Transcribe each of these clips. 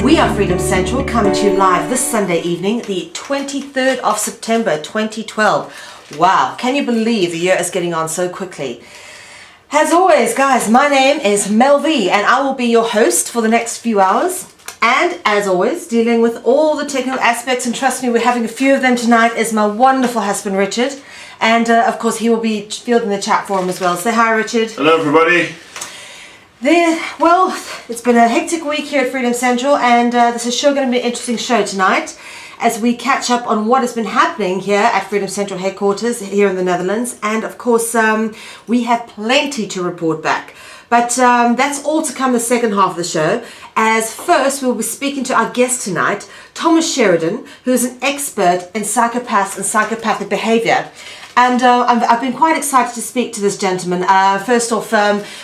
We are Freedom Central, coming to you live this Sunday evening, the 23rd of September 2012. Wow, can you believe the year is getting on so quickly? As always, guys, my name is Mel V, and I will be your host for the next few hours. And as always, dealing with all the technical aspects, and trust me, we're having a few of them tonight, is my wonderful husband, Richard. And of course, he will be fielding the chat forum as well. Say hi, Richard. Hello, everybody. Well, it's been a hectic week here at Freedom Central, and this is sure going to be an interesting show tonight as we catch up on what has been happening here at Freedom Central headquarters here in the Netherlands. And of course, we have plenty to report back. But that's all to come the second half of the show. As first, we'll be speaking to our guest tonight, Thomas Sheridan, who is an expert in psychopaths and psychopathic behavior. And I've been quite excited to speak to this gentleman. First off,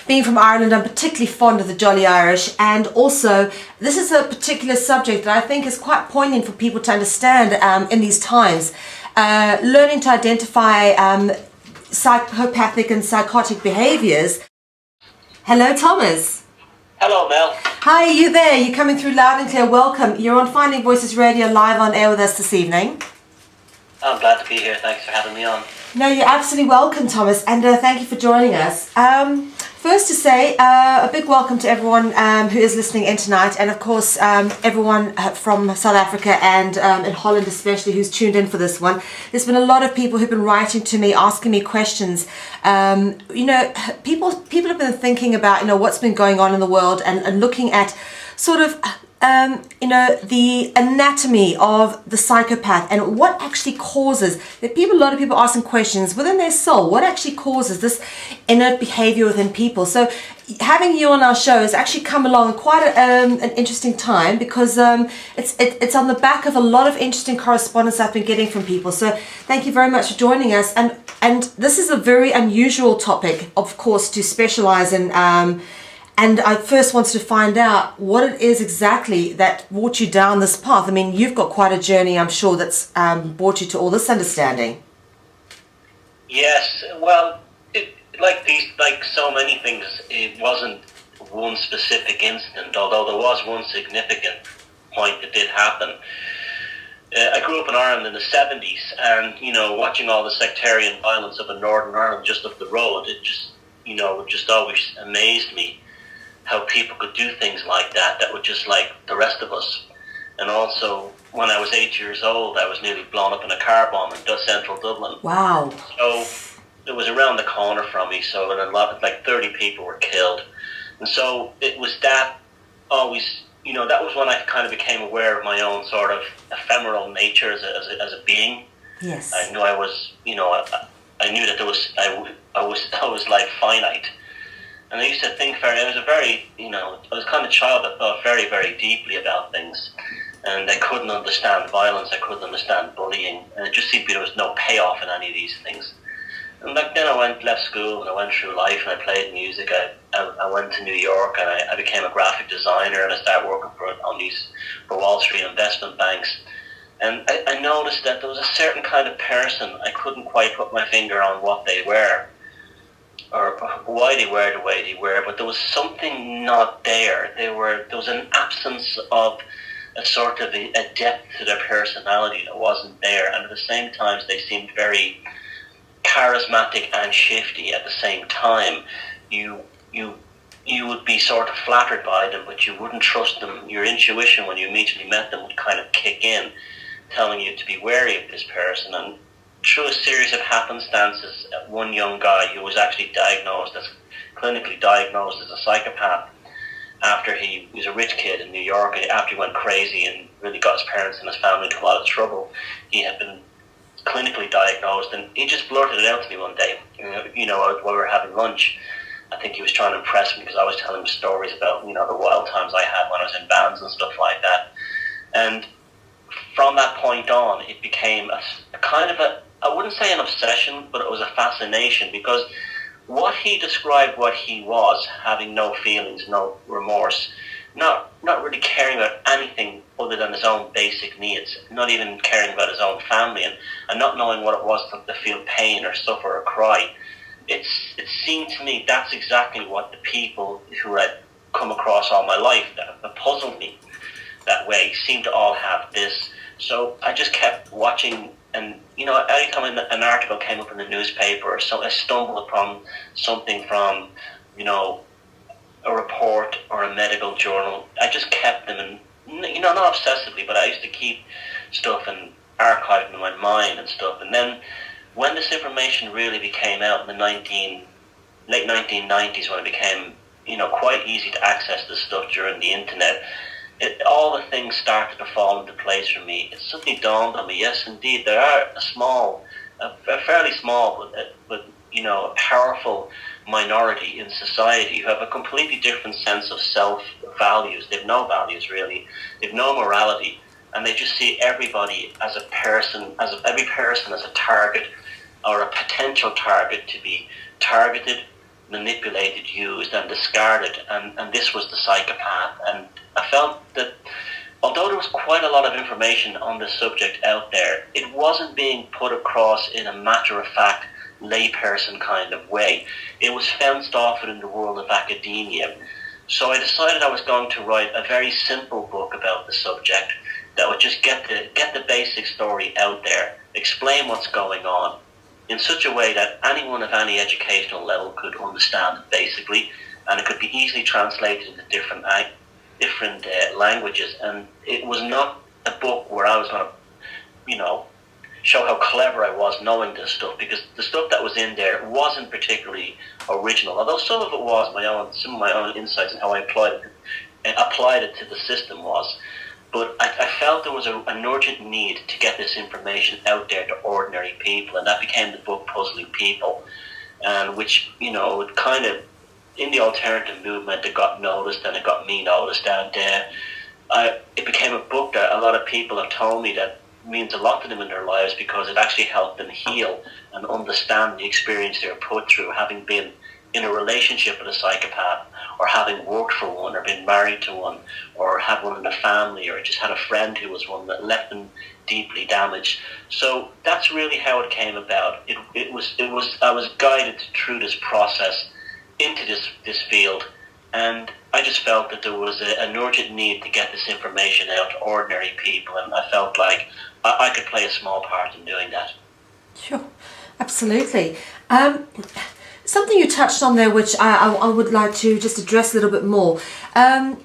being from Ireland, I'm particularly fond of the Jolly Irish. And also, this is a particular subject that I think is quite poignant for people to understand in these times. Learning to identify psychopathic and psychotic behaviors. Hello, Thomas. Hello, Mel. Hi, are you there? You're coming through loud and clear. Welcome. You're on Finding Voices Radio live on air with us this evening. I'm glad to be here. Thanks for having me on. No, you're absolutely welcome, Thomas, and thank you for joining us. First to say, a big welcome to everyone who is listening in tonight, and of course everyone from South Africa and in Holland especially who's tuned in for this one. There's been a lot of people who've been writing to me, asking me questions. People have been thinking about what's been going on in the world and looking at sort of the anatomy of the psychopath and what actually causes a lot of people asking questions within their soul. What actually causes this inert behavior within people? So having you on our show has actually come along at quite an interesting time because it's on the back of a lot of interesting correspondence I've been getting from people. So thank you very much for joining us. And this is a very unusual topic, of course, to specialize in. And I first wanted to find out what it is exactly that brought you down this path. I mean, you've got quite a journey, I'm sure, that's brought you to all this understanding. Yes, well, like so many things, it wasn't one specific incident, although there was one significant point that did happen. I grew up in Ireland in the 70s, and, watching all the sectarian violence up in Northern Ireland just up the road, it just always amazed me how people could do things like that were just like the rest of us. And also, when I was 8 years old, I was nearly blown up in a car bomb in central Dublin. Wow. So it was around the corner from me, so and a lot of 30 people were killed. And so it was that always, that was when I kind of became aware of my own sort of ephemeral nature as a being. Yes. I knew I was, I knew that I was like finite. And I used to think I was kind of a child that thought very, very deeply about things. And I couldn't understand violence, I couldn't understand bullying. And it just seemed there was no payoff in any of these things. And back then I left school and I went through life and I played music. I went to New York and I became a graphic designer and I started working for Wall Street investment banks. And I noticed that there was a certain kind of person, I couldn't quite put my finger on what they were, or why they were the way they were, but there was something not there. There was an absence of a sort of a depth to their personality that wasn't there, and at the same time they seemed very charismatic and shifty at the same time. You would be sort of flattered by them, but you wouldn't trust them. Your intuition when you immediately met them would kind of kick in, telling you to be wary of this person. And through a series of happenstances, one young guy who was actually clinically diagnosed as a psychopath after he was a rich kid in New York, after he went crazy and really got his parents and his family into a lot of trouble. He had been clinically diagnosed, and he just blurted it out to me one day, while we were having lunch. I think he was trying to impress me because I was telling him stories about, the wild times I had when I was in bands and stuff like that. And from that point on, it became a kind of I wouldn't say an obsession, but it was a fascination, because what he described what he was, having no feelings, no remorse, not really caring about anything other than his own basic needs, not even caring about his own family, and not knowing what it was to feel pain or suffer or cry. It seemed to me that's exactly what the people who I'd come across all my life that puzzled me. that way, seemed to all have this. So I just kept watching, and every time an article came up in the newspaper, or so I stumbled upon something from, a report or a medical journal, I just kept them, and not obsessively, but I used to keep stuff and archive them in my mind and stuff. And then when this information really became out in the late 1990s, when it became quite easy to access this stuff during the internet, all the things started to fall into place for me. It suddenly dawned on me, yes, indeed, there are a fairly small, but powerful minority in society who have a completely different sense of self-values. They've no values, really. They've no morality, and they just see everybody as a person, every person as a target or a potential target to be targeted, manipulated, used, and discarded. And this was the psychopath. And I felt that although there was quite a lot of information on this subject out there, it wasn't being put across in a matter-of-fact, layperson kind of way. It was fenced off in the world of academia. So I decided I was going to write a very simple book about the subject that would just get the basic story out there, explain what's going on in such a way that anyone of any educational level could understand it, basically, and it could be easily translated into different languages. And it was not a book where I was going to, show how clever I was knowing this stuff, because the stuff that was in there wasn't particularly original, although some of it was some of my own insights and how I applied it to the system was. But I felt there was an urgent need to get this information out there to ordinary people, and that became the book Puzzling People, and which, it kind of, in the alternative movement, it got noticed, and it got me noticed, and it became a book that a lot of people have told me that means a lot to them in their lives, because it actually helped them heal and understand the experience they were put through, having been in a relationship with a psychopath, or having worked for one, or been married to one, or had one in the family, or just had a friend who was one that left them deeply damaged. So that's really how it came about. I was guided through this process into this field, and I just felt that there was an urgent need to get this information out to ordinary people, and I felt like I could play a small part in doing that. Sure, absolutely. Something you touched on there, which I would like to just address a little bit more.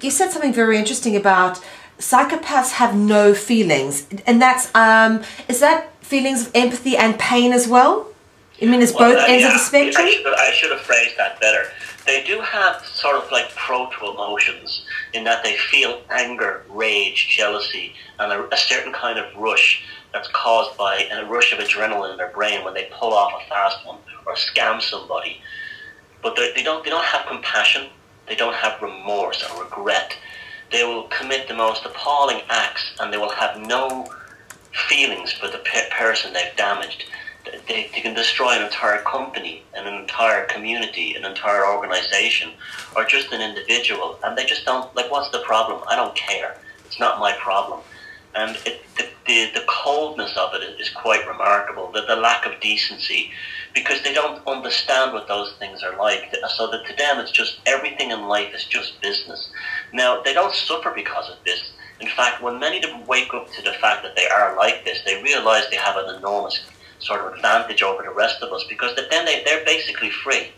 You said something very interesting about psychopaths have no feelings, and that's is that feelings of empathy and pain as well? I mean, it's both ends of the spectrum. I should have phrased that better. They do have sort of like proto emotions, in that they feel anger, rage, jealousy, and a certain kind of rush that's caused by a rush of adrenaline in their brain when they pull off a fast one or scam somebody. But they don't have compassion. They don't have remorse or regret. They will commit the most appalling acts, and they will have no feelings for the person they've damaged. They can destroy an entire company, an entire community, an entire organization, or just an individual, and they just don't, like, what's the problem? I don't care. It's not my problem. And the coldness of it is quite remarkable, the lack of decency, because they don't understand what those things are like. So that to them, it's just, everything in life is just business. Now, they don't suffer because of this. In fact, when many of them wake up to the fact that they are like this, they realize they have an enormous sort of advantage over the rest of us, because then they're basically free.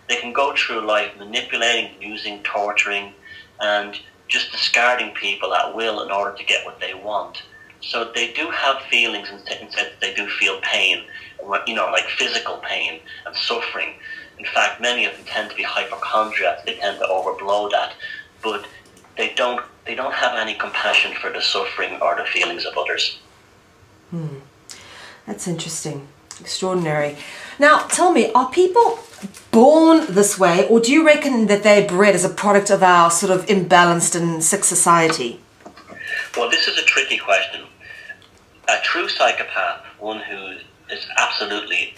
They can go through life manipulating, using, torturing, and just discarding people at will in order to get what they want. So they do have feelings, and they do feel pain, like physical pain and suffering. In fact, many of them tend to be hypochondriacs. They tend to overblow that, but they don't have any compassion for the suffering or the feelings of others. That's interesting. Extraordinary. Now, tell me, are people born this way, or do you reckon that they're bred as a product of our sort of imbalanced and sick society? Well, this is a tricky question. A true psychopath, one who is absolutely,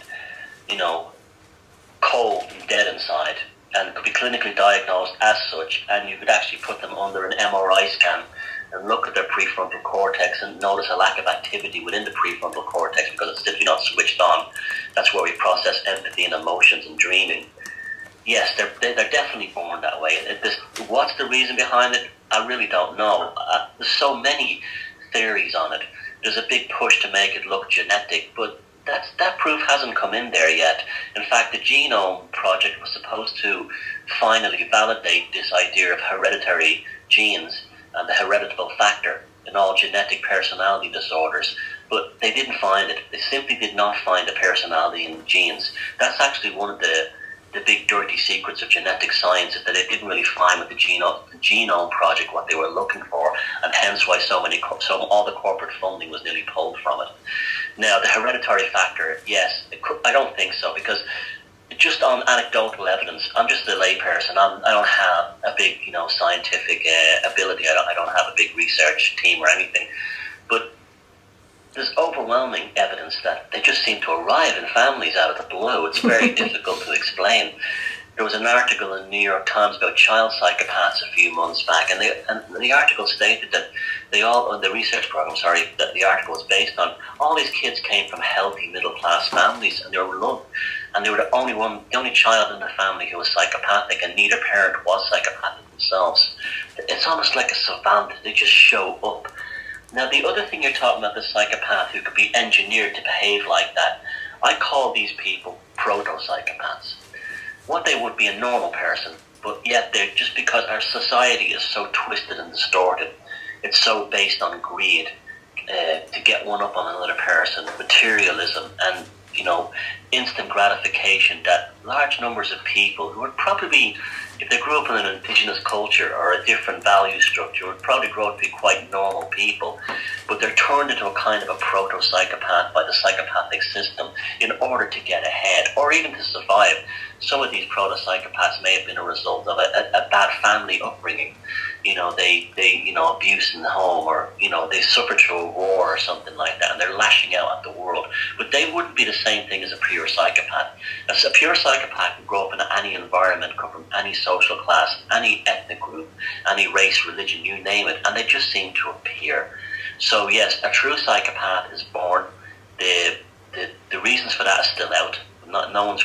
cold and dead inside, and could be clinically diagnosed as such, and you could actually put them under an MRI scan and look at their prefrontal cortex and notice a lack of activity within the prefrontal cortex because it's simply not switched on. That's where we process empathy and emotions and dreaming. Yes, they're definitely born that way. What's the reason behind it? I really don't know. there's so many theories on it. There's a big push to make it look genetic, but that proof hasn't come in there yet. In fact, the Genome Project was supposed to finally validate this idea of hereditary genes and the heritable factor in all genetic personality disorders, but they didn't find it. They simply did not find a personality in genes. That's actually one of the big dirty secrets of genetic science, is that they didn't really find with the Genome Project what they were looking for, and hence why all the corporate funding was nearly pulled from it. Now, the hereditary factor, yes, I don't think so, because just on anecdotal evidence, I'm just a layperson. I don't have a big, scientific ability. I don't have a big research team or anything, but there's overwhelming evidence that they just seem to arrive in families out of the blue. It's very difficult to explain. There was an article in the New York Times about child psychopaths a few months back, and the article stated that the research program, that the article was based on, all these kids came from healthy middle-class families, and they were loved, and they were the only child in the family who was psychopathic, and neither parent was psychopathic themselves. It's almost like a savant. They just show up. Now, the other thing you're talking about, the psychopath who could be engineered to behave like that, I call these people proto-psychopaths. What they would be a normal person, but yet they're, just because our society is so twisted and distorted, it's so based on greed, to get one up on another person, materialism, and instant gratification, that large numbers of people who would probably, if they grew up in an indigenous culture or a different value structure, would probably grow up to be quite normal people, but they're turned into a kind of a proto-psychopath by the psychopathic system in order to get ahead or even to survive. Some of these proto-psychopaths may have been a result of a bad family upbringing. They abuse in the home, or they suffered through a war or something like that, and they're lashing out at the world. But they wouldn't be the same thing as a pure psychopath. As a pure psychopath can grow up in any environment, come from any social class, any ethnic group, any race, religion, you name it, and they just seem to appear. So yes, a true psychopath is born. The reasons for that are still out. No one's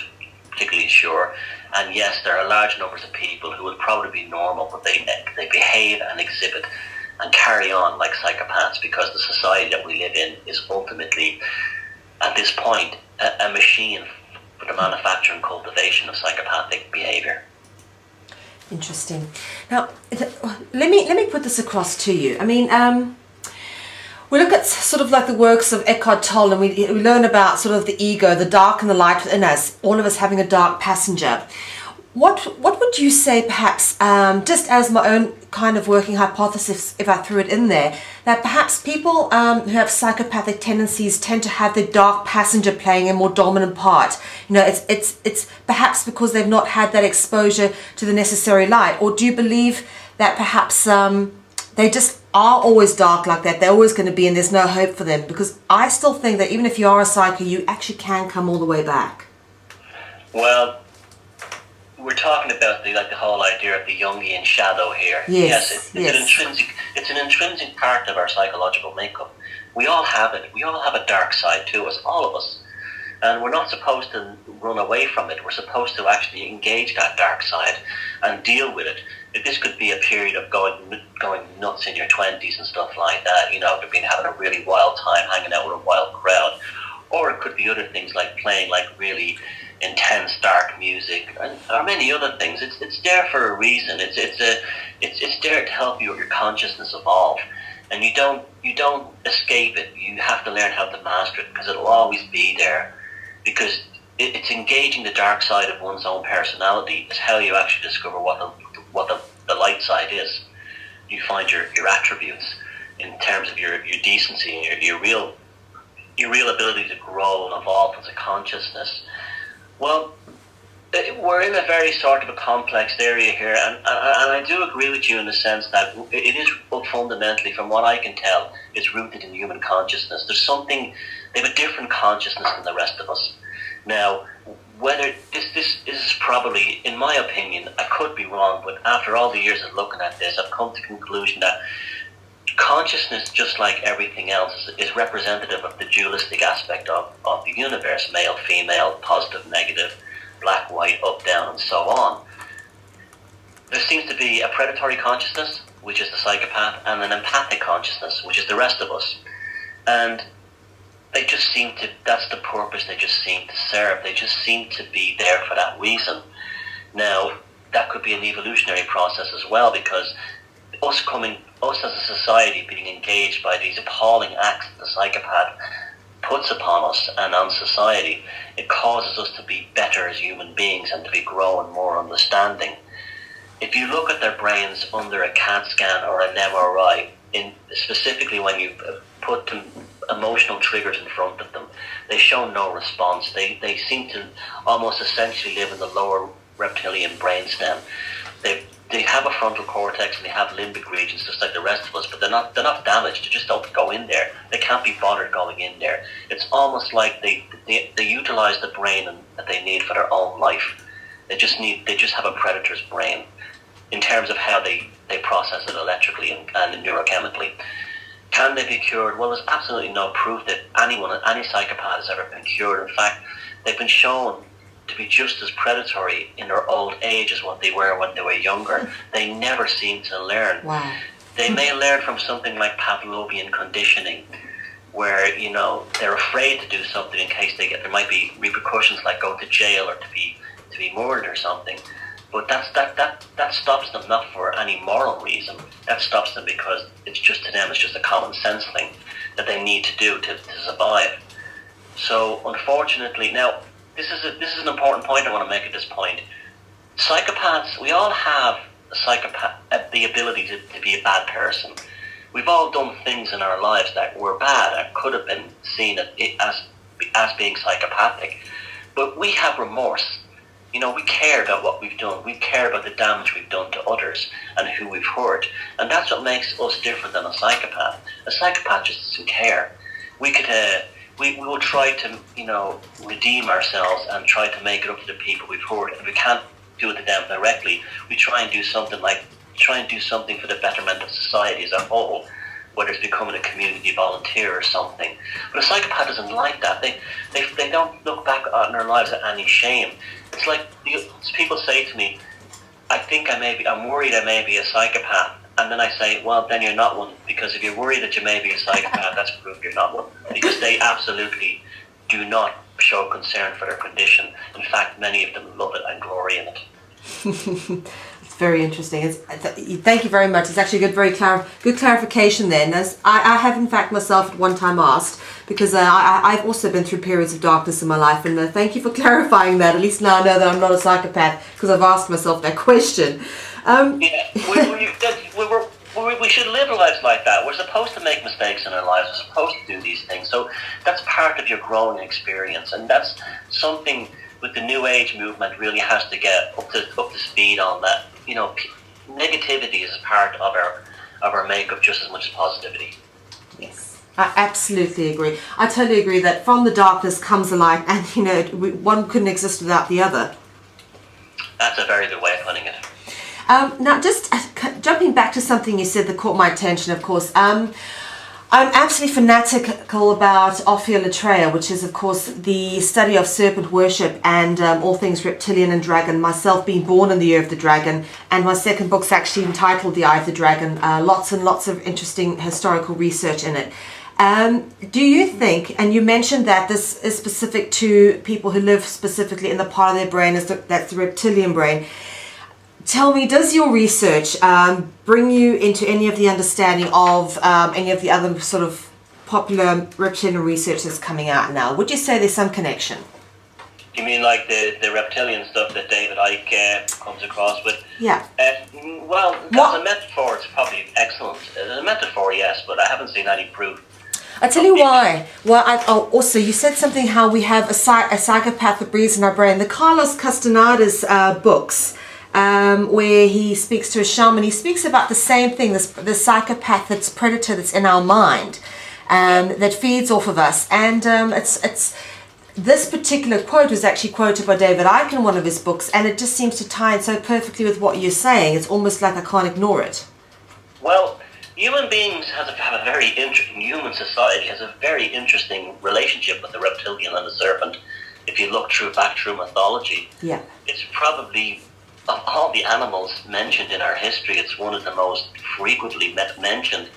particularly sure. And yes, there are large numbers of people who would probably be normal, but they behave and exhibit and carry on like psychopaths, because the society that we live in is ultimately, at this point, a machine for the manufacture and cultivation of psychopathic behavior. Interesting. Now, let me put this across to you. I mean, we look at sort of like the works of Eckhart Tolle, and we learn about sort of the ego, the dark and the light within us, all of us having a dark passenger. What would you say, perhaps, just as my own kind of working hypothesis, if I threw it in there, that perhaps people who have psychopathic tendencies tend to have the dark passenger playing a more dominant part? It's perhaps because they've not had that exposure to the necessary light, or do you believe that perhaps they just are always dark like that, they're always going to be, and there's no hope for them? Because I still think that even if you are a psycho, you actually can come all the way back. Well, we're talking about the whole idea of the Jungian shadow here. Yes, it's an intrinsic part of our psychological makeup. We all have it. We all have a dark side to us, all of us. And we're not supposed to run away from it. We're supposed to actually engage that dark side and deal with it. This could be a period of going nuts in your 20s and stuff like that, having a really wild time hanging out with a wild crowd. Or it could be other things like playing like really intense dark music, or many other things. It's there for a reason. It's there to help your consciousness evolve, and you don't escape it. You have to learn how to master it, because it'll always be there. Because it's engaging the dark side of one's own personality is how you actually discover what the light side is. You find your attributes in terms of your decency and your real ability to grow and evolve as a consciousness. Well, we're in a very sort of a complex area here, and I do agree with you in the sense that it is fundamentally, from what I can tell, it's rooted in human consciousness. They have a different consciousness than the rest of us. Now, whether this is probably, in my opinion, I could be wrong, but after all the years of looking at this, I've come to the conclusion that consciousness, just like everything else, is representative of the dualistic aspect of the universe: male, female, positive, negative, black, white, up, down, and so on. There seems to be a predatory consciousness, which is the psychopath, and an empathic consciousness, which is the rest of us. And they just seem to, that's the purpose they just seem to serve. They just seem to be there for that reason. Now, that could be an evolutionary process as well, because us as a society being engaged by these appalling acts that the psychopath puts upon us and on society, it causes us to be better as human beings and to be growing more understanding. If you look at their brains under a CAT scan or an MRI, specifically when you put emotional triggers in front of them, they show no response. They seem to almost essentially live in the lower reptilian brainstem. They have a frontal cortex and they have limbic regions just like the rest of us, but they're not damaged. They just don't go in there. They can't be bothered going in there. It's almost like they utilize the brain that they need for their own life. They just have a predator's brain in terms of how they process it electrically and neurochemically. Can they be cured? Well, there's absolutely no proof that any psychopath has ever been cured. In fact, they've been shown to be just as predatory in their old age as what they were when they were younger. They never seem to learn. Wow. They may learn from something like Pavlovian conditioning, where they're afraid to do something in case there might be repercussions like go to jail or to be murdered or something. But that stops them not for any moral reason. That stops them because it's just to them, it's just a common sense thing that they need to do to survive. So unfortunately, now this is an important point I want to make at this point. Psychopaths, we all have the ability to be a bad person. We've all done things in our lives that were bad and could have been seen as being psychopathic. But we have remorse. We care about what we've done. We care about the damage we've done to others and who we've hurt. And that's what makes us different than a psychopath. A psychopath just doesn't care. We will try to, redeem ourselves and try to make it up to the people we've hurt. And we can't do it to them directly. We try and do something for the betterment of society as a whole, whether it's becoming a community volunteer or something. But a psychopath doesn't like that. They don't look back on their lives at any shame. It's like people say to me, I'm worried I may be a psychopath. And then I say, well, then you're not one. Because if you're worried that you may be a psychopath, that's proof you're not one. Because they absolutely do not show concern for their condition. In fact, many of them love it and glory in it. It's very interesting. Thank you very much. It's actually good clarification then. As I have in fact myself at one time asked, because I've also been through periods of darkness in my life, and thank you for clarifying that. At least now I know that I'm not a psychopath because I've asked myself that question. We should live lives like that. We're supposed to make mistakes in our lives. We're supposed to do these things. So that's part of your growing experience, and that's something with the New Age movement really has to get up to speed on that. Negativity is part of our makeup just as much as positivity. Yes, I absolutely agree. I totally agree that from the darkness comes the light, and one couldn't exist without the other. That's a very good way of putting it. Now, just jumping back to something you said that caught my attention, of course. I'm absolutely fanatical about Ophiolatreia, which is, of course, the study of serpent worship and all things reptilian and dragon, myself being born in the year of the dragon, and my second book's actually entitled The Eye of the Dragon. Lots and lots of interesting historical research in it. Do you think, and you mentioned that this is specific to people who live specifically in the part of their brain that's the reptilian brain. Tell me, does your research bring you into any of the understanding of any of the other sort of popular reptilian research that's coming out now? Would you say there's some connection? You mean like the reptilian stuff that David Icke comes across with? Yeah. Well, as a metaphor, it's probably excellent. As a metaphor, yes, but I haven't seen any proof. I'll tell you why. Well, also, you said something how we have a psychopath that breathes in our brain. The Carlos Castaneda's books, where he speaks to a shaman, he speaks about the same thing, the psychopath, that's predator that's in our mind, that feeds off of us. And it's this particular quote was actually quoted by David Icke in one of his books, and it just seems to tie in so perfectly with what you're saying. It's almost like I can't ignore it. Well, human beings human society has a very interesting relationship with the reptilian and the serpent. If you look back through mythology, yeah, it's probably of all the animals mentioned in our history, it's one of the most frequently mentioned.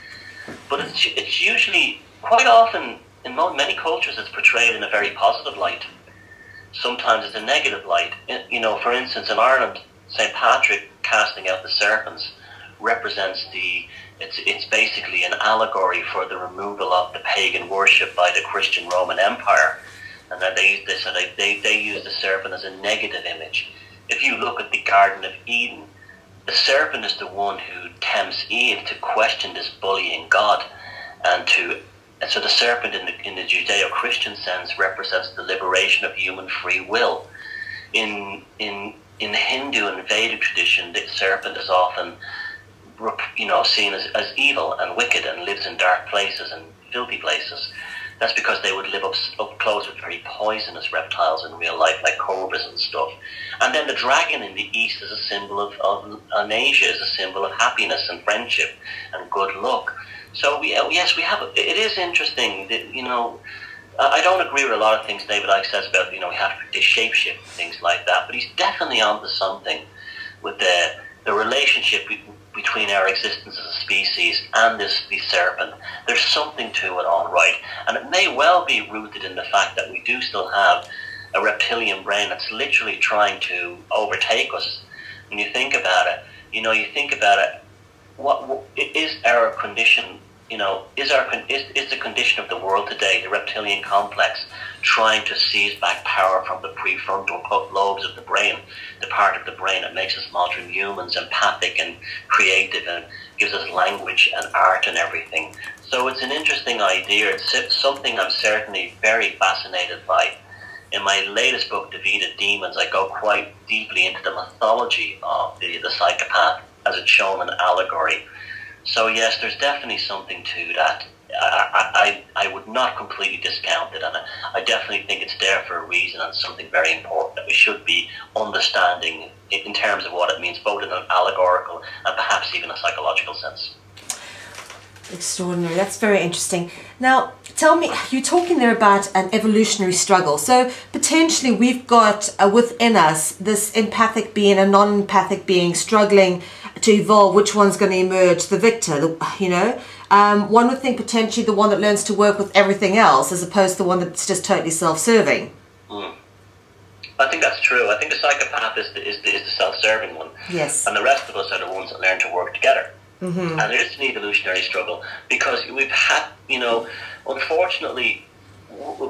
But it's usually, quite often, in many cultures, it's portrayed in a very positive light. Sometimes it's a negative light. For instance, in Ireland, St. Patrick casting out the serpents represents it's basically an allegory for the removal of the pagan worship by the Christian Roman Empire. And that they use the serpent as a negative image. If you look at the Garden of Eden, the serpent is the one who tempts Eve to question this bullying God, and so the serpent in the Judeo-Christian sense represents the liberation of human free will. In the Hindu and Vedic tradition, the serpent is often seen as evil and wicked and lives in dark places and filthy places. That's because they would live up close with very poisonous reptiles in real life, like cobras and stuff. And then the dragon in the east is a symbol of Asia, is a symbol of happiness and friendship and good luck. So yes, we have. It is interesting that, I don't agree with a lot of things David Icke says about, we have to shapeshift and things like that. But he's definitely onto something with the relationship between our existence as a species and the serpent. There's something to it, all right. And it may well be rooted in the fact that we do still have a reptilian brain that's literally trying to overtake us. When you think about it, what is our condition? Is the condition of the world today, the reptilian complex, trying to seize back power from the prefrontal lobes of the brain, the part of the brain that makes us modern humans, empathic and creative, and gives us language and art and everything. So it's an interesting idea. It's something I'm certainly very fascinated by. In my latest book, Devita Demons, I go quite deeply into the mythology of the psychopath as it's shown in allegory. So yes, there's definitely something to that. I would not completely discount it, and I definitely think it's there for a reason and something very important that we should be understanding in terms of what it means, both in an allegorical and perhaps even a psychological sense. Extraordinary. That's very interesting. Now, tell me, you're talking there about an evolutionary struggle. So potentially we've got within us this empathic being, a non-empathic being struggling to evolve. Which one's going to emerge? The victor, one would think potentially the one that learns to work with everything else as opposed to the one that's just totally self-serving. I think that's true. I think the psychopath is the self-serving one. Yes. And the rest of us are the ones that learn to work together. Mm-hmm. And it is an evolutionary struggle because we've had, unfortunately, we're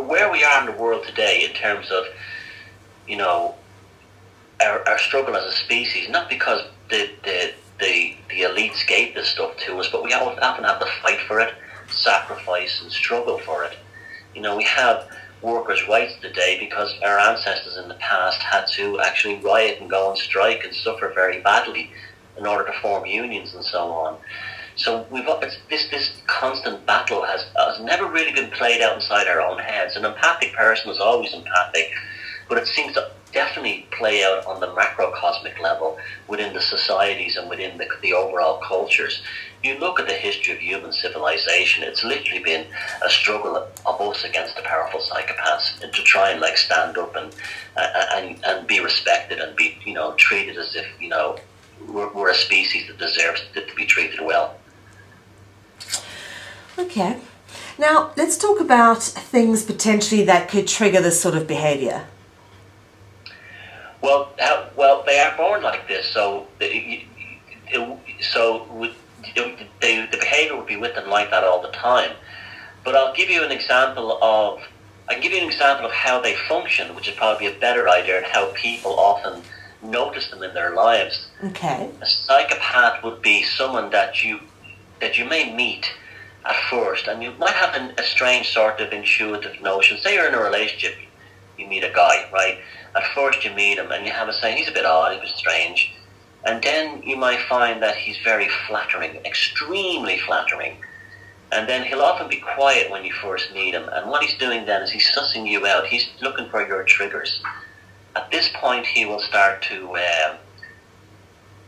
where we are in the world today in terms of, our struggle as a species, not because the elites gave this stuff to us, but we often have to fight for it, sacrifice and struggle for it. We have workers' rights today because our ancestors in the past had to actually riot and go on strike and suffer very badly in order to form unions and so on. So this constant battle has never really been played out inside our own heads. An empathic person is always empathic, but it seems to definitely play out on the macrocosmic level within the societies and within the overall cultures. You look at the history of human civilization, it's literally been a struggle of us against the powerful psychopaths, and to try and stand up and be respected and be treated as if we're a species that deserves to be treated well. Okay. Now, let's talk about things potentially that could trigger this sort of behavior. Well, they are born like this, so the behavior would be with them like that all the time. But I can give you an example of how they function, which is probably a better idea, and how people often notice them in their lives. Okay. A psychopath would be someone that you may meet at first, and you might have a strange sort of intuitive notion. Say you're in a relationship, you meet a guy, right? At first you meet him and you have a saying, he's a bit odd, he's a bit strange. And then you might find that he's very flattering, extremely flattering. And then he'll often be quiet when you first meet him. And what he's doing then is he's sussing you out. He's looking for your triggers. At this point, he will start to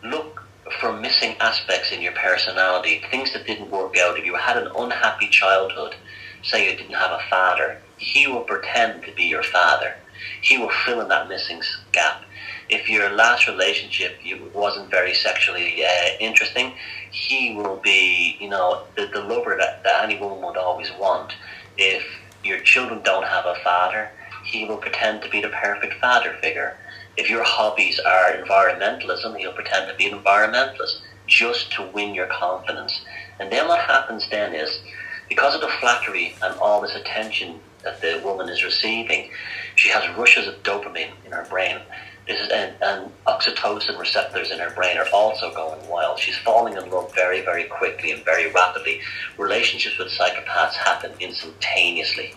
look for missing aspects in your personality, things that didn't work out. If you had an unhappy childhood, say you didn't have a father, he will pretend to be your father. He will fill in that missing gap. If your last relationship wasn't very sexually interesting, he will be, the lover that any woman would always want. If your children don't have a father, he will pretend to be the perfect father figure. If your hobbies are environmentalism, he'll pretend to be an environmentalist just to win your confidence. And then what happens then is, because of the flattery and all this attention that the woman is receiving, she has rushes of dopamine in her brain. And oxytocin receptors in her brain are also going wild. She's falling in love very, very quickly and very rapidly. Relationships with psychopaths happen instantaneously,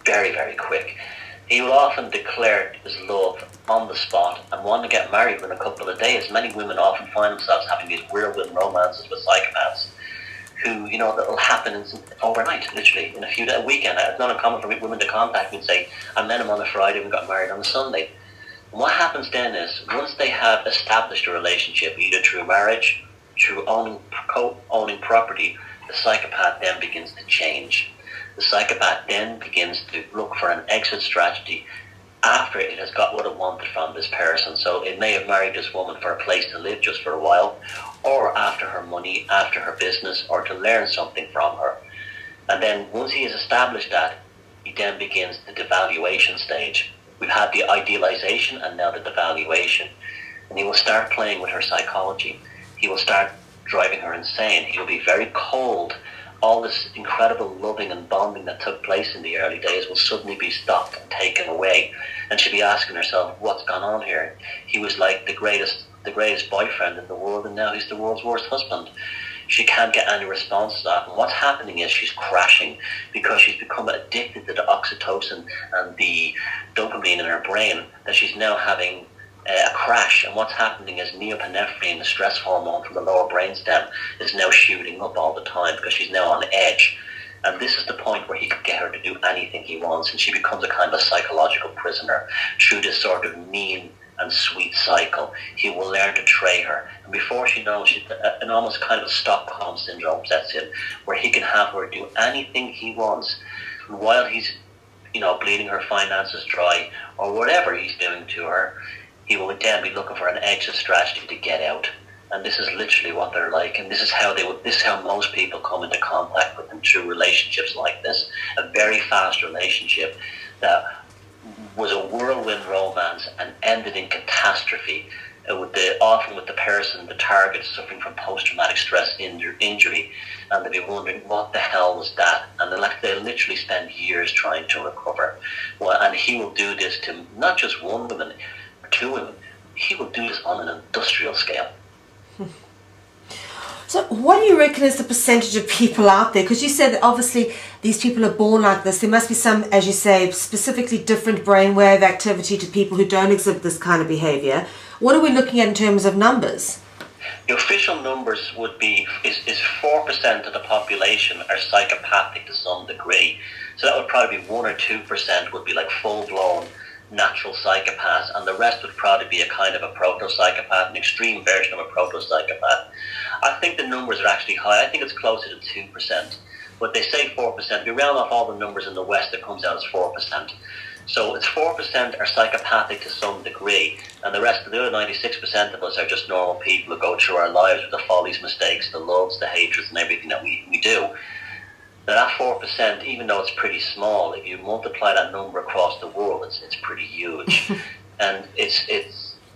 very, very quick. He will often declare his love on the spot and want to get married within a couple of days. Many women often find themselves having these whirlwind romances with psychopaths who, that will happen overnight, literally, in a weekend. It's not uncommon for women to contact me and say, I met him on a Friday and got married on a Sunday. And what happens then is, once they have established a relationship, either through marriage, through co-owning property, the psychopath then begins to change. The psychopath then begins to look for an exit strategy after it has got what it wanted from this person. So it may have married this woman for a place to live just for a while, or after her money, after her business, or to learn something from her. And then once he has established that, he then begins the devaluation stage. We've had the idealization and now the devaluation. And he will start playing with her psychology. He will start driving her insane. He will be very cold. All this incredible loving and bonding that took place in the early days will suddenly be stopped and taken away. And she'll be asking herself, what's gone on here? He was like the greatest boyfriend in the world, and now he's the world's worst husband. She can't get any response to that. And what's happening is she's crashing because she's become addicted to the oxytocin and the dopamine in her brain, that she's now having a crash. And what's happening is norepinephrine, the stress hormone from the lower brainstem, is now shooting up all the time because she's now on edge. And this is the point where he can get her to do anything he wants, and she becomes a kind of a psychological prisoner through this sort of mean and sweet cycle. He will learn to tray her, and before she knows, an almost kind of Stockholm syndrome sets in, where he can have her do anything he wants, and while he's bleeding her finances dry or whatever he's doing to her, he will then be looking for an exit strategy to get out. And this is literally what they're like, and this is how most people come into contact with them, through relationships like this. A very fast relationship that was a whirlwind romance and ended in catastrophe, often with the person, the target, suffering from post-traumatic stress injury, and they'll be wondering, what the hell was that? And they'll literally spend years trying to recover. Well, and he will do this to not just one woman or two women, he will do this on an industrial scale. So what do you reckon is the percentage of people out there? Because you said that obviously these people are born like this. There must be some, as you say, specifically different brainwave activity to people who don't exhibit this kind of behavior. What are we looking at in terms of numbers? The official numbers would be is 4% of the population are psychopathic to some degree. So that would probably be 1 or 2% would be like full-blown natural psychopaths, and the rest would probably be a kind of a proto-psychopath, an extreme version of a proto-psychopath. I think the numbers are actually high. I think it's closer to 2%. But they say 4%. If you round off all the numbers in the West, it comes out as 4%. So it's 4% are psychopathic to some degree, and the rest of the other 96% of us are just normal people who go through our lives with the follies, mistakes, the loves, the hatreds, and everything that we do. Now that 4%, even though it's pretty small, if you multiply that number across the world, it's pretty huge. And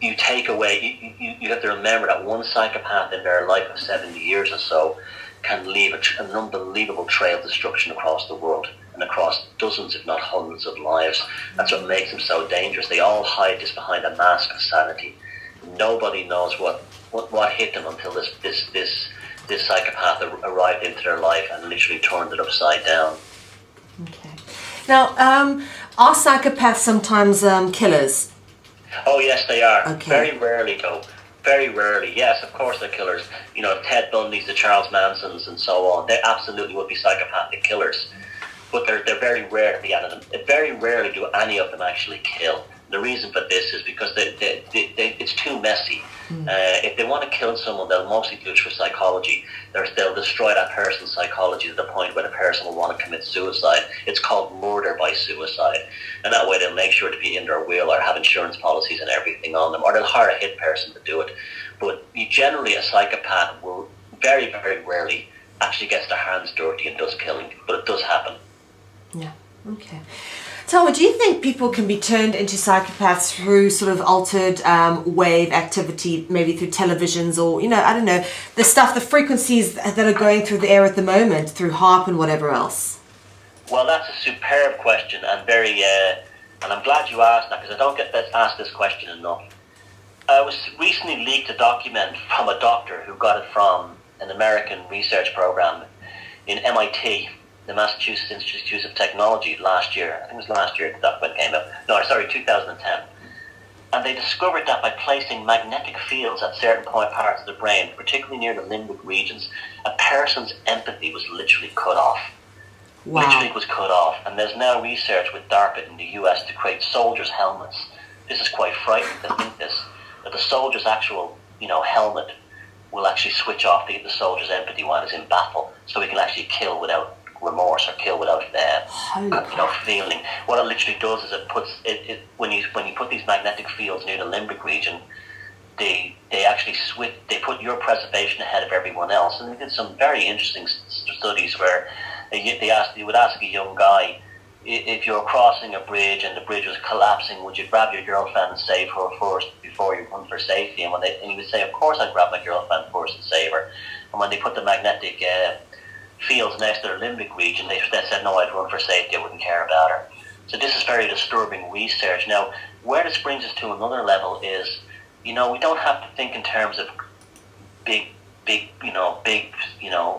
you take away, you have to remember that one psychopath in their life of 70 years or so can leave an unbelievable trail of destruction across the world and across dozens, if not hundreds, of lives. That's what makes them so dangerous. They all hide this behind a mask of sanity. Nobody knows what hit them until this psychopath arrived into their life and literally turned it upside down. Okay. Now, are psychopaths sometimes killers? Oh, yes, they are. Okay. Very rarely, though. Very rarely. Yes, of course they're killers. Ted Bundy's, the Charles Mansons, and so on. They absolutely would be psychopathic killers. But they're very rare at the end of them. Very rarely do any of them actually kill. The reason for this is because it's too too messy. If they want to kill someone, they'll mostly do it for psychology. They'll destroy that person's psychology to the point where the person will want to commit suicide. It's called murder by suicide. And that way they'll make sure to be in their will or have insurance policies and everything on them, or they'll hire a hit person to do it. But generally a psychopath will very, very rarely actually gets their hands dirty and does killing, but it does happen. Yeah, okay. Tara, do you think people can be turned into psychopaths through sort of altered wave activity, maybe through televisions or, I don't know, the frequencies that are going through the air at the moment, through HAARP and whatever else? Well, that's a superb question and very, and I'm glad you asked that because I don't get asked this question enough. I was recently leaked a document from a doctor who got it from an American research program in MIT, the Massachusetts Institute of Technology, last year. I think it was last year the document came out. No, sorry, 2010. And they discovered that by placing magnetic fields at certain parts of the brain, particularly near the limbic regions, a person's empathy was literally cut off. Wow. Literally was cut off. And there's now research with DARPA in the US to create soldiers' helmets. This is quite frightening to think this, that the soldier's actual, helmet will actually switch off the soldier's empathy while he's in battle, so he can actually kill without remorse or kill without feeling. What it literally does is it puts it when you put these magnetic fields near the limbic region, they actually switch. They put your preservation ahead of everyone else. And we did some very interesting studies where they would ask a young guy, if you're crossing a bridge and the bridge was collapsing, would you grab your girlfriend and save her first before you run for safety? And he would say, of course I'd grab my girlfriend first and save her. And when they put the magnetic fields next to their limbic region, they said, no, I'd run for safety, I wouldn't care about her. So this is very disturbing research. Now, where this brings us to another level is, we don't have to think in terms of big,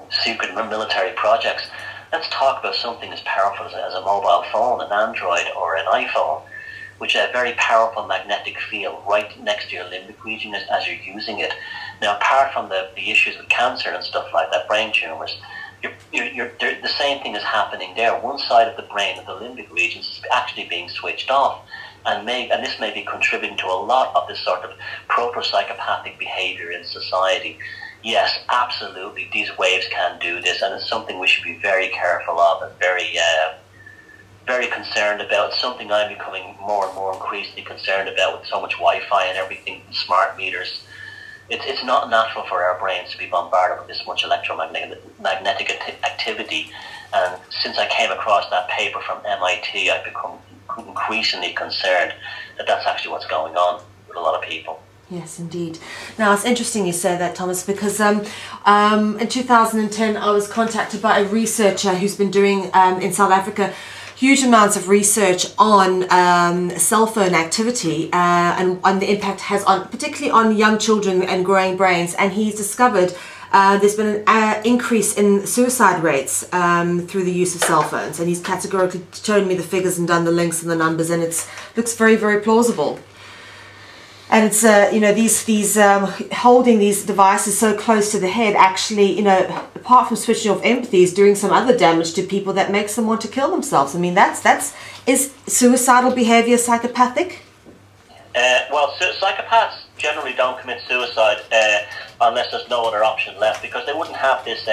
secret military projects. Let's talk about something as powerful as a mobile phone, an Android or an iPhone, which has a very powerful magnetic field right next to your limbic region as you're using it. Now, apart from the issues with cancer and stuff like that, brain tumors, the same thing is happening there. One side of the brain, of the limbic region, is actually being switched off. And this may be contributing to a lot of this sort of proto-psychopathic behavior in society. Yes, absolutely, these waves can do this, and it's something we should be very careful of and very, very concerned about. It's something I'm becoming more and more increasingly concerned about with so much Wi-Fi and everything, smart meters. It's not natural for our brains to be bombarded with this much electromagnetic activity. And since I came across that paper from MIT, I've become increasingly concerned that that's actually what's going on with a lot of people. Yes, indeed. Now, it's interesting you say that, Thomas, because in 2010 I was contacted by a researcher who's been doing in South Africa huge amounts of research on cell phone activity and on the impact it has on, particularly on young children and growing brains. And he's discovered there's been an increase in suicide rates through the use of cell phones. And he's categorically shown me the figures and done the links and the numbers, and it looks very, very plausible. And it's, these holding these devices so close to the head actually, apart from switching off empathy, is doing some other damage to people that makes them want to kill themselves. I mean, is suicidal behavior psychopathic? Well, psychopaths generally don't commit suicide unless there's no other option left, because they wouldn't have this.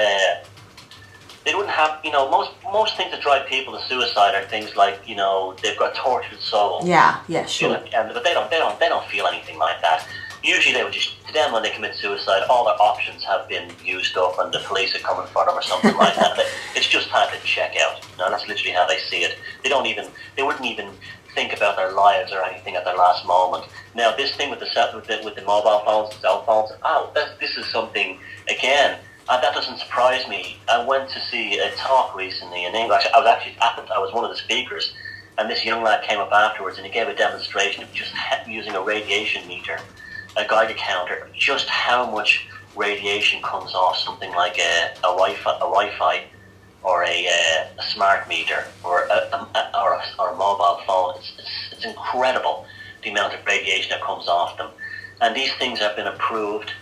They wouldn't have, most things that drive people to suicide are things like, they've got tortured souls. Yeah, sure. But they don't feel anything like that. Usually to them when they commit suicide, all their options have been used up and the police are coming for them or something like that. It's just time to check out. That's literally how they see it. They wouldn't even think about their lives or anything at their last moment. Now, this thing with the mobile phones and cell phones, this is something, again, that doesn't surprise me. I went to see a talk recently in English. I was one of the speakers, and this young lad came up afterwards and he gave a demonstration of just using a radiation meter, a Geiger counter, just how much radiation comes off something like a Wi-Fi or a smart meter or a mobile phone. It's incredible the amount of radiation that comes off them, and these things have been approved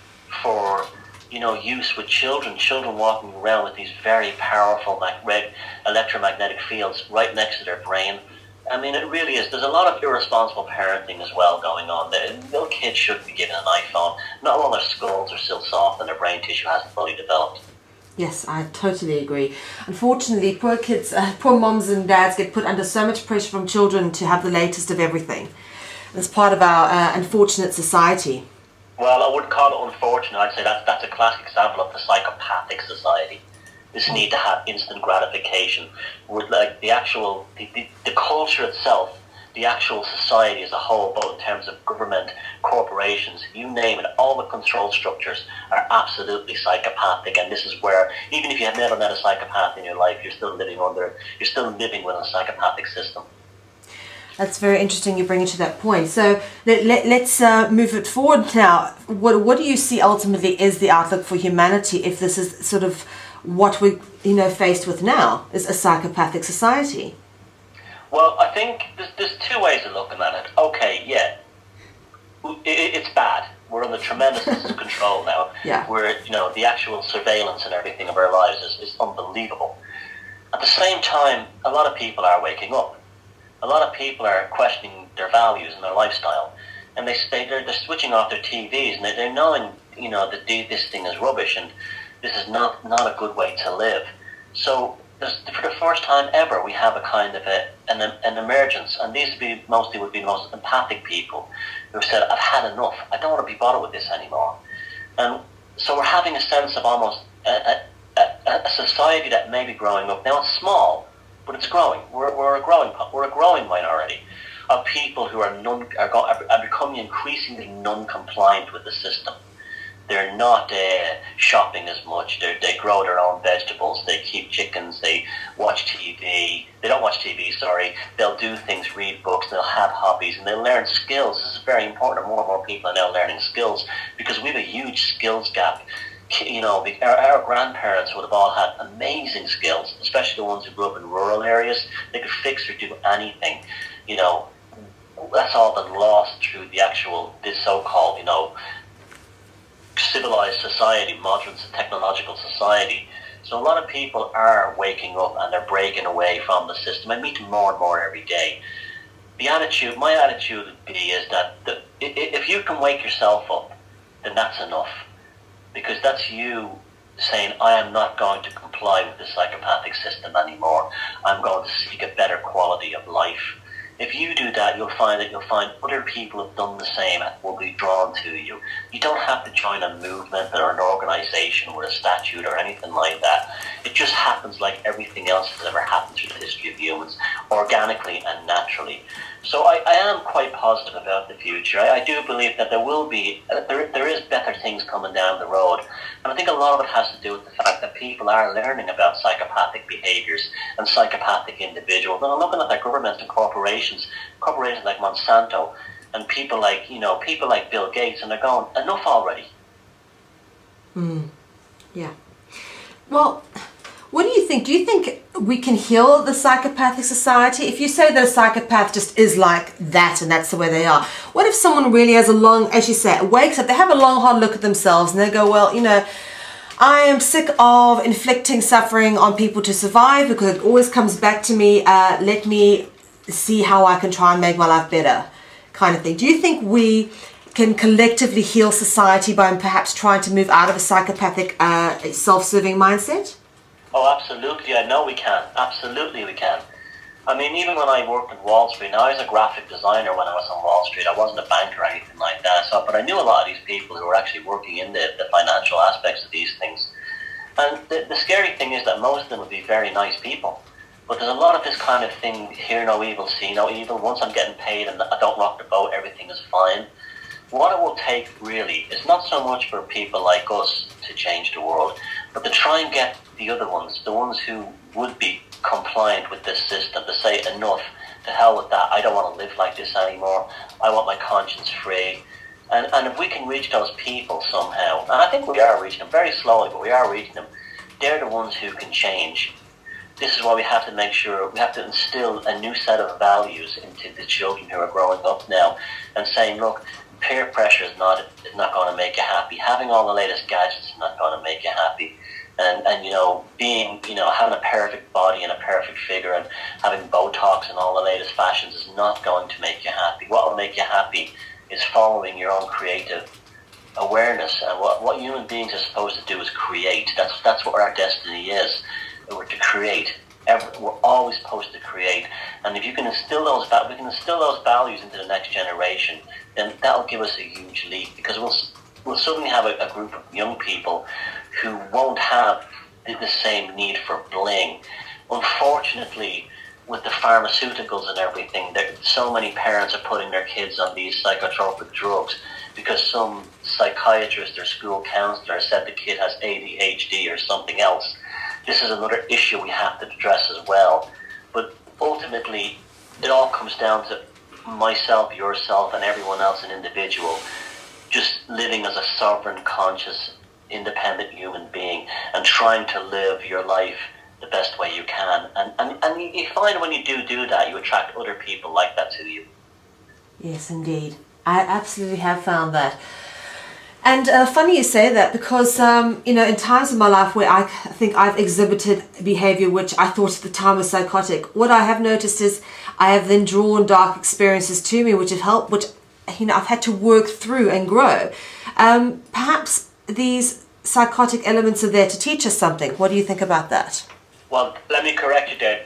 for use with children walking around with these very powerful electromagnetic fields right next to their brain. I mean, it really is. There's a lot of irresponsible parenting as well going on there. Little kids kids should be given an iPhone. Not all their skulls are still soft and their brain tissue hasn't fully developed. Yes, I totally agree. Unfortunately, poor kids, poor moms and dads get put under so much pressure from children to have the latest of everything. It's part of our unfortunate society. Well, I wouldn't call it unfortunate. I'd say that's a classic example of the psychopathic society. This need to have instant gratification. With like the actual, the culture itself, the actual society as a whole, both in terms of government, corporations, you name it, all the control structures are absolutely psychopathic. And this is where, even if you have never met a psychopath in your life, you're still living within a psychopathic system. That's very interesting you bring it to that point. So let's move it forward now. What do you see ultimately is the outlook for humanity if this is sort of what we're faced with now, is a psychopathic society? Well, I think there's two ways of looking at it. Okay, yeah, it's bad. We're under tremendous control now. Yeah. Where the actual surveillance and everything of our lives is unbelievable. At the same time, a lot of people are waking up. A lot of people are questioning their values and their lifestyle, and they're switching off their TVs, and they're knowing that this thing is rubbish and this is not a good way to live. So for the first time ever, we have a kind of an emergence, and these would be the most empathic people who have said, "I've had enough. I don't want to be bothered with this anymore." And so we're having a sense of almost a society that may be growing up now. It's small, but it's growing. We're a growing minority of people who are becoming increasingly non-compliant with the system. They're not shopping as much. They grow their own vegetables. They keep chickens. They watch TV. They don't watch TV, sorry. They'll do things, read books. They'll have hobbies, and they'll learn skills. This is very important. More and more people are now learning skills because we have a huge skills gap. Our grandparents would have all had amazing skills, especially the ones who grew up in rural areas. They could fix or do anything. That's all been lost through this so-called, civilized society, modern technological society. So a lot of people are waking up and they're breaking away from the system. I meet them more and more every day. My attitude would be is that if you can wake yourself up, then that's enough. Because that's you saying, I am not going to comply with the psychopathic system anymore. I'm going to seek a better quality of life. If you do that, you'll find other people have done the same and will be drawn to you. You don't have to join a movement or an organization or a statute or anything like that. It just happens like everything else that's ever happened through the history of humans, organically and naturally. So I am quite positive about the future. I do believe that there is better things coming down the road. And I think a lot of it has to do with the fact that people are learning about psychopathic behaviors and psychopathic individuals. And I'm looking at the governments and corporations like Monsanto and people like Bill Gates, and they're going, enough already. Yeah. Well, what do you think? Do you think we can heal the psychopathic society? If you say that a psychopath just is like that and that's the way they are, what if someone really has as you say, wakes up, they have a long, hard look at themselves and they go, well, I am sick of inflicting suffering on people to survive because it always comes back to me. Let me see how I can try and make my life better, kind of thing. Do you think we can collectively heal society by perhaps trying to move out of a psychopathic, self-serving mindset? Oh, absolutely. I know we can. Absolutely we can. I mean, even when I worked in Wall Street, now I was a graphic designer when I was on Wall Street. I wasn't a banker or anything like that. But I knew a lot of these people who were actually working in the financial aspects of these things. And the scary thing is that most of them would be very nice people. But there's a lot of this kind of thing, hear no evil, see no evil. Once I'm getting paid and I don't rock the boat, everything is fine. What it will take really is not so much for people like us to change the world, but to try and get the other ones, the ones who would be compliant with this system, to say enough, to hell with that, I don't want to live like this anymore, I want my conscience free. And if we can reach those people somehow, and I think we are reaching them, very slowly, but we are reaching them, they're the ones who can change. This is why we have to make sure, we have to instill a new set of values into the children who are growing up now, and saying, look, peer pressure is not going to make you happy. Having all the latest gadgets is not going to make you happy. And being, having a perfect body and a perfect figure and having Botox and all the latest fashions is not going to make you happy. What will make you happy is following your own creative awareness. And what human beings are supposed to do is create. That's what our destiny is. We're to create. We're always supposed to create. And if you can instill those values into the next generation, then that'll give us a huge leap, because we'll suddenly have a group of young people who won't have the same need for bling. Unfortunately, with the pharmaceuticals and everything, so many parents are putting their kids on these psychotropic drugs because some psychiatrist or school counselor said the kid has ADHD or something else. This is another issue we have to address as well. But ultimately, it all comes down to myself, yourself, and everyone else, an individual, just living as a sovereign, conscious, independent human being and trying to live your life the best way you can. And you find when you do that, you attract other people like that to you. Yes, indeed. I absolutely have found that. And funny you say that, because, in times of my life where I think I've exhibited behavior which I thought at the time was psychotic, what I have noticed is I have then drawn dark experiences to me which have helped, which, I've had to work through and grow. Perhaps these psychotic elements are there to teach us something. What do you think about that? Well, let me correct you there.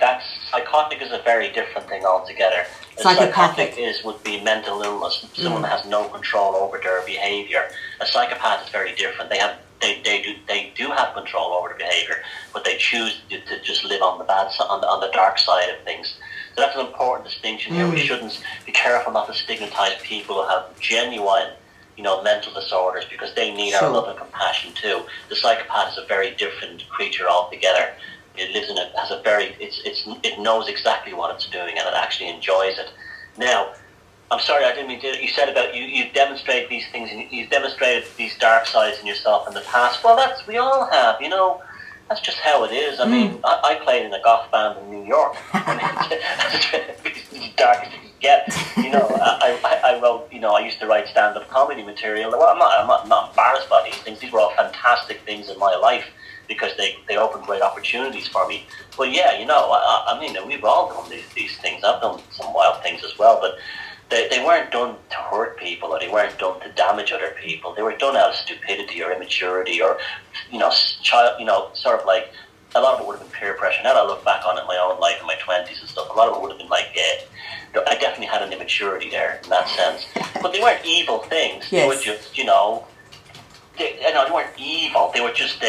Psychotic is a very different thing altogether. Psychopathic would be mental illness. Someone has no control over their behaviour. A psychopath is very different. They do have control over their behaviour, but they choose to just live on the bad side, on the dark side of things. So that's an important distinction here. We shouldn't be careful not to stigmatise people who have genuine, mental disorders, because they need our love and compassion too. The psychopath is a very different creature altogether. It lives in it knows exactly what it's doing, and it actually enjoys it. Now, I'm sorry, I didn't mean to. You said about you demonstrate these things, and you've demonstrated these dark sides in yourself in the past. Well, we all have, That's just how it is. I mean, I played in a goth band in New York. It's dark as you can get. I wrote. I used to write stand-up comedy material. Well, I'm not embarrassed by these things. These were all fantastic things in my life, because they opened great opportunities for me. But yeah, I mean, we've all done these things. I've done some wild things as well, but they weren't done to hurt people, or they weren't done to damage other people. They were done out of stupidity or immaturity, or sort of like, a lot of it would have been peer pressure. Now that I look back on it, my own life in my 20s and stuff, a lot of it would have been like, I definitely had an immaturity there in that sense. But they weren't evil things. Yes. They were just, they weren't evil. They were just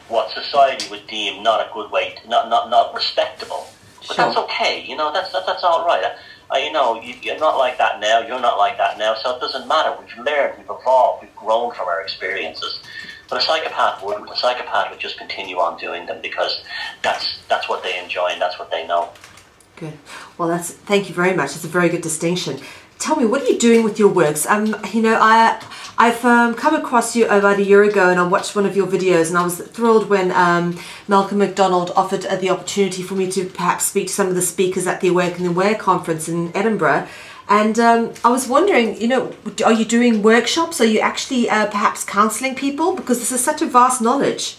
what society would deem not a good way, not respectable. But that's okay. That's all right. You're not like that now. You're not like that now. So it doesn't matter. We've learned. We've evolved. We've grown from our experiences. But a psychopath wouldn't. A psychopath would just continue on doing them because that's what they enjoy and that's what they know. Good. Well, thank you very much. That's a very good distinction. Tell me, what are you doing with your works? I've come across you about a year ago, and I watched one of your videos, and I was thrilled when Malcolm McDonald offered the opportunity for me to perhaps speak to some of the speakers at the Awaken and Aware conference in Edinburgh. And I was wondering, are you doing workshops? Are you actually perhaps counselling people? Because this is such a vast knowledge.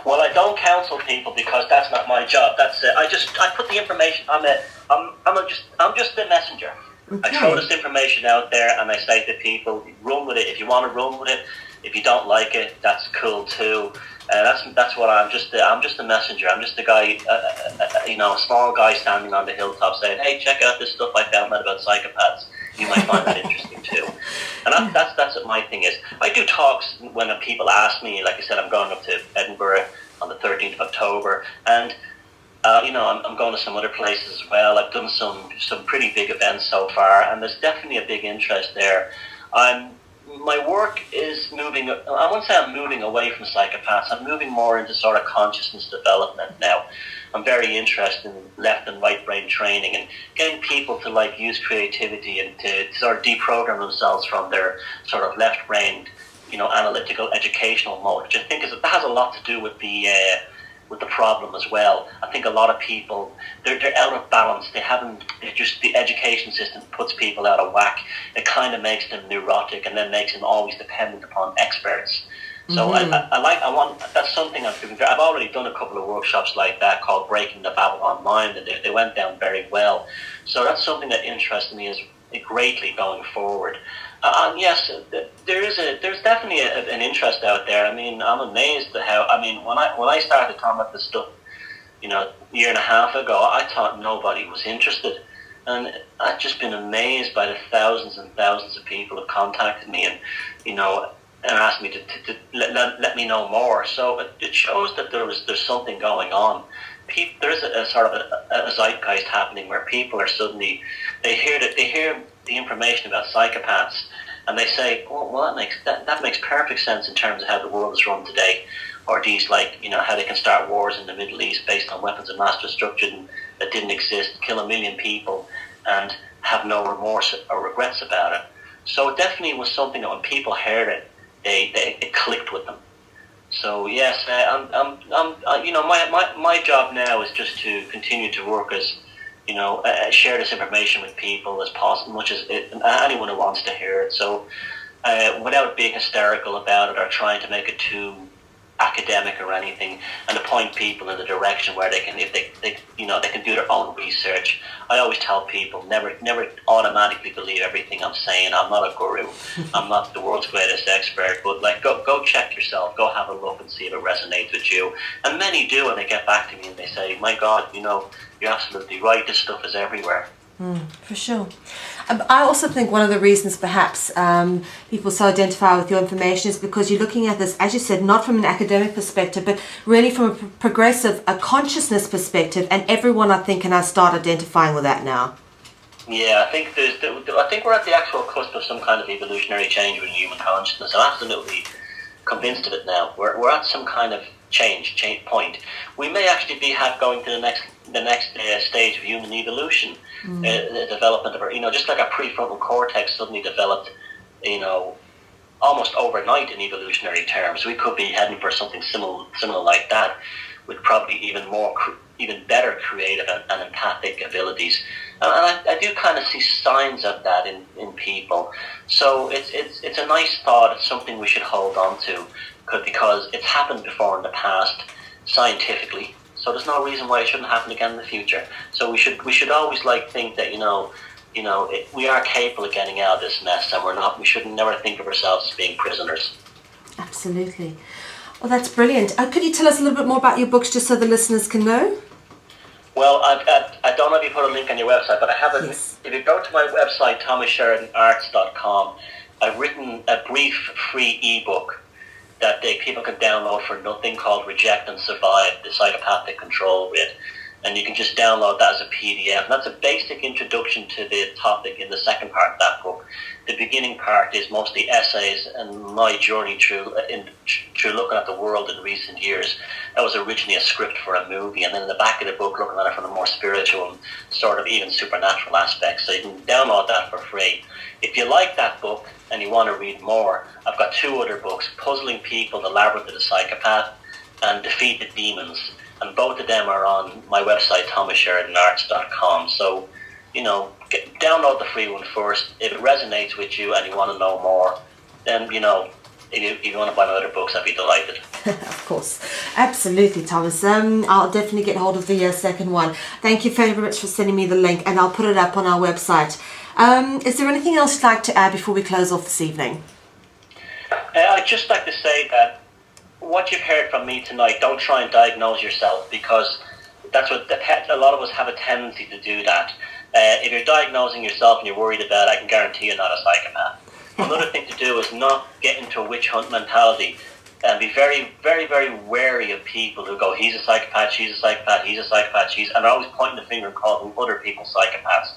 Well, I don't counsel people because that's not my job. That's I put the information. I'm just the messenger. Okay. I throw this information out there and I say to people, run with it. If you want to run with it, if you don't like it, that's cool too. That's what I'm just a messenger. I'm just a guy, a small guy standing on the hilltop saying, "Hey, check out this stuff I found out about psychopaths. You might find that interesting too." And that's what my thing is. I do talks when people ask me. Like I said, I'm going up to Edinburgh on the 13th of October, and I'm going to some other places as well. I've done some pretty big events so far, and there's definitely a big interest there. My work is moving, I won't say I'm moving away from psychopaths, I'm moving more into sort of consciousness development now. I'm very interested in left and right brain training and getting people to use creativity and to sort of deprogram themselves from their sort of left brain, analytical educational mode, which I think that has a lot to do with the problem as well. I think a lot of people, they're out of balance. The education system puts people out of whack. It kind of makes them neurotic and then makes them always dependent upon experts. So that's something I'm doing. I've already done a couple of workshops like that called Breaking the Babylon Mind, and they went down very well. So that's something that interests me greatly going forward. Yes, there's definitely an interest out there. I mean, I'm amazed at how. I mean, when I started talking about this stuff, a year and a half ago, I thought nobody was interested, and I've just been amazed by the thousands and thousands of people who have contacted me, and asked me to let me know more. So it shows that there's something going on. There is a sort of a zeitgeist happening where people are suddenly they hear the information about psychopaths, and they say, well, that makes perfect sense in terms of how the world is run today, or these how they can start wars in the Middle East based on weapons of mass destruction that didn't exist, kill 1 million people, and have no remorse or regrets about it. So it definitely was something that when people heard it, it clicked with them. So yes, my job now is just to continue to work as share this information with people as possible, much as anyone who wants to hear it. So without being hysterical about it or trying to make it too academic or anything, and to point people in the direction where they can, if they can do their own research. I always tell people never automatically believe everything I'm saying. I'm not a guru. I'm not the world's greatest expert, but go check yourself, go have a look and see if it resonates with you. And many do, and they get back to me and they say, my God, you're absolutely right, this stuff is everywhere. For sure. I also think one of the reasons perhaps people so identify with your information is because you're looking at this, as you said, not from an academic perspective, but really from a progressive, a consciousness perspective, and everyone, I think, can now start identifying with that now. Yeah, I think we're at the actual cusp of some kind of evolutionary change with human consciousness. I'm absolutely convinced of it now. We're at some kind of change point. We may actually be going to the next stage of human evolution, the development of our, just like our prefrontal cortex suddenly developed, almost overnight in evolutionary terms. We could be heading for something similar like that, with probably even better creative and empathic abilities. And I do kind of see signs of that in people. So it's a nice thought. It's something we should hold on to, because it's happened before in the past scientifically. So there's no reason why it shouldn't happen again in the future. So we should always think that we are capable of getting out of this mess, and we should never think of ourselves as being prisoners. Absolutely. Well, that's brilliant. Could you tell us a little bit more about your books, just so the listeners can know? Well, I don't know if you put a link on your website, but I have Yes. If you go to my website, thomassheridanarts.com, I've written a brief free ebook that people can download for nothing, called Reject and Survive, the Psychopathic Control Grid. And you can just download that as a PDF. And that's a basic introduction to the topic in the second part of that book. The beginning part is mostly essays and my journey through looking at the world in recent years. That was originally a script for a movie. And then in the back of the book, looking at it from the more spiritual and sort of even supernatural aspects. So you can download that for free. If you like that book and you want to read more, I've got 2 other books, Puzzling People, The Labyrinth of the Psychopath, and Defeat the Demons. And both of them are on my website, thomassheridanarts.com. So, download the free one first. If it resonates with you and you want to know more, then, if you want to buy my other books, I'd be delighted. Of course. Absolutely, Thomas. I'll definitely get hold of the second one. Thank you very much for sending me the link, and I'll put it up on our website. Is there anything else you'd like to add before we close off this evening? I'd just like to say that what you've heard from me tonight, don't try and diagnose yourself, because that's what a lot of us have a tendency to do that. If you're diagnosing yourself and you're worried about it, I can guarantee you're not a psychopath. Another thing to do is not get into a witch hunt mentality, and be very, very, very wary of people who go, he's a psychopath, she's a psychopath, he's a psychopath, and are always pointing the finger and calling other people psychopaths,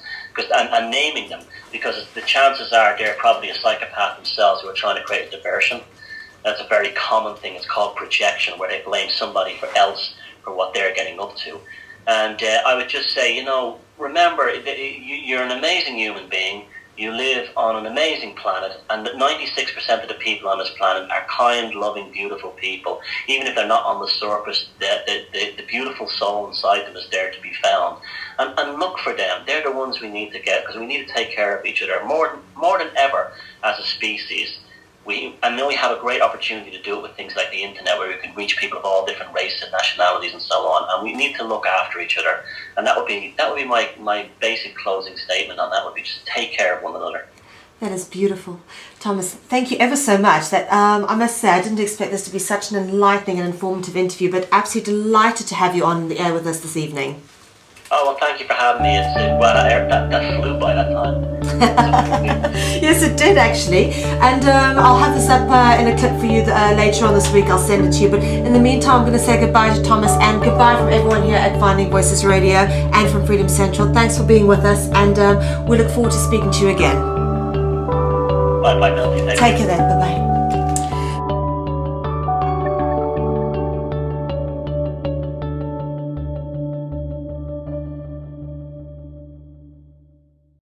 and naming them, because the chances are they're probably a psychopath themselves who are trying to create a diversion. That's a very common thing. It's called projection, where they blame somebody else for what they're getting up to. And I would just say, remember, you're an amazing human being. You live on an amazing planet, and 96% of the people on this planet are kind, loving, beautiful people. Even if they're not on the surface, the beautiful soul inside them is there to be found. And look for them. They're the ones we need to get, because we need to take care of each other more than ever as a species. I know we have a great opportunity to do it with things like the internet, where we can reach people of all different races and nationalities and so on, and we need to look after each other. And that would be my basic closing statement on that, would be just take care of one another. That is beautiful. Thomas, thank you ever so much. That I must say, I didn't expect this to be such an enlightening and informative interview, but absolutely delighted to have you on the air with us this evening. Oh, well, thank you for having me. Well, that flew by that time. Yes, it did actually. And I'll have this up in a clip for you later on this week. I'll send it to you. But in the meantime, I'm going to say goodbye to Thomas and goodbye from everyone here at Finding Voices Radio and from Freedom Central. Thanks for being with us, and we look forward to speaking to you again. Bye, Melody. Take care then. Bye-bye.